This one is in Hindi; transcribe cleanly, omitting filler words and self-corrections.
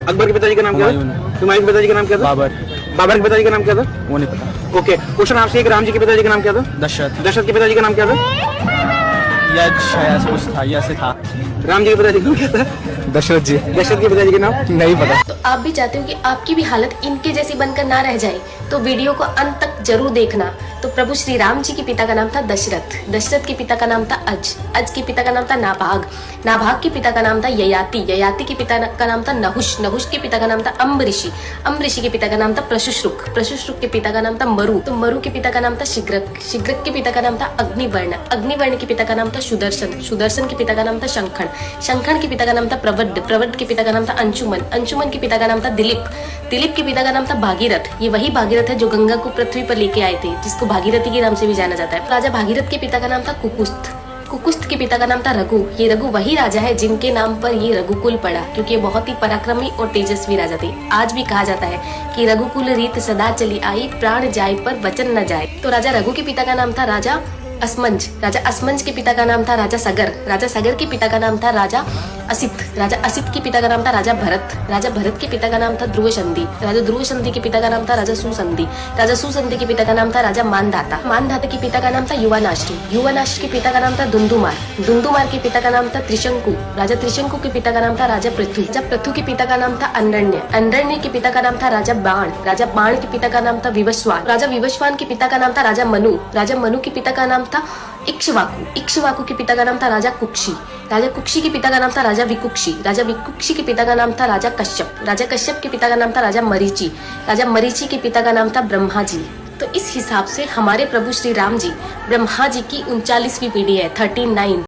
अकबर के पिताजी का नाम क्या था? हुमायूं के पिताजी का नाम क्या था? बाबर। बाबर के पिताजी का नाम क्या था? वो नहीं पता। ओके, क्वेश्चन आपसे एक, राम जी के पिताजी का नाम क्या था? दशरथ। दशरथ के पिताजी का नाम क्या था? यज शायद कुछ था, यस था। राम जी के पिताजी का नाम क्या था? दशरथ जी। दशरथ के पिताजी का नाम नहीं पता। तो आप भी चाहते हो कि आपकी भी हालत इनके जैसी बनकर ना रह जाए, तो वीडियो को अंत तक जरूर देखना। तो प्रभु श्री राम जी के पिता का नाम था दशरथ, दशरथ के पिता का नाम था अज, अज के पिता का नाम था नाभाग, नाभाग के पिता का नाम था ययाति, ययाति के पिता का नाम था नहुष, नहुष के पिता का नाम था अम्बरीषि, अम्बरीषि के पिता का नाम था प्रशुश्रुक, प्रशुश्रुक के पिता का नाम था मरु, तो मरु के पिता का नाम था शिग्रक, शिग्रक के पिता का नाम था अग्निवर्ण, अग्निवर्ण के पिता का नाम था सुदर्शन, सुदर्शन के पिता का नाम था शंखन, शंखन के पिता का नाम था प्रवड्ड, प्रवड्ड के पिता का नाम था अंशुमन, अंशुमन के पिता का नाम था दिलीप, दिलीप के पिता का नाम था भागीरथ, ये वही भागीरथ है जो गंगा को पृथ्वी पर लेके आए थे, जिसको भागीरथी के नाम से भी जाना जाता है। राजा भागीरथ के पिता का नाम था कुकुस्त, कुकुस्त के पिता का नाम था रघु, ये रघु वही राजा है जिनके नाम पर ये रघुकुल पड़ा, क्योंकि ये बहुत ही पराक्रमी और तेजस्वी राजा थे। आज भी कहा जाता है कि रघुकुल रीत सदा चली आई, प्राण जाए पर वचन न जाए। तो राजा रघु के पिता का नाम था राजा असमंज, राजा असमंज के पिता का नाम था राजा सगर, राजा सगर के पिता का नाम था राजा असित, राजा असित के पिता का नाम था राजा भरत, राजा भरत के पिता का नाम था ध्रुव संधि, राजा ध्रुव संधि के पिता का नाम था राजा सुसंधि, राजा सुसंधि के पिता का नाम था राजा मानधाता, मानधाता के पिता का नाम था युवानाश्री, युवानाश्री के पिता का नाम था धुंधुमार, धुंधुमार के पिता का नाम था त्रिशंकु, राजा त्रिशंकु के पिता का नाम था राजा पृथु, राजा पृथु के पिता का नाम था अंडरण्य, अंडरण्य के पिता का नाम था राजा बाण, राजा बाण के पिता का नाम था विवस्वान, राजा विवस्वान के पिता का नाम था राजा मनु, राजा मनु के पिता का नाम था इक्ष्वाकु, इक्ष्वाकु के पिता का नाम था राजा कुक्षी, राजा कुक्षी के पिता का नाम था राजा विकुक्षी, राजा विकुक्षी के पिता का नाम था राजा कश्यप, राजा कश्यप के पिता का नाम था राजा मरीचि, राजा मरीचि के पिता का नाम था ब्रह्मा जी। तो इस हिसाब से हमारे प्रभु श्री राम जी ब्रह्मा जी की 39वीं पीढ़ी है, 39।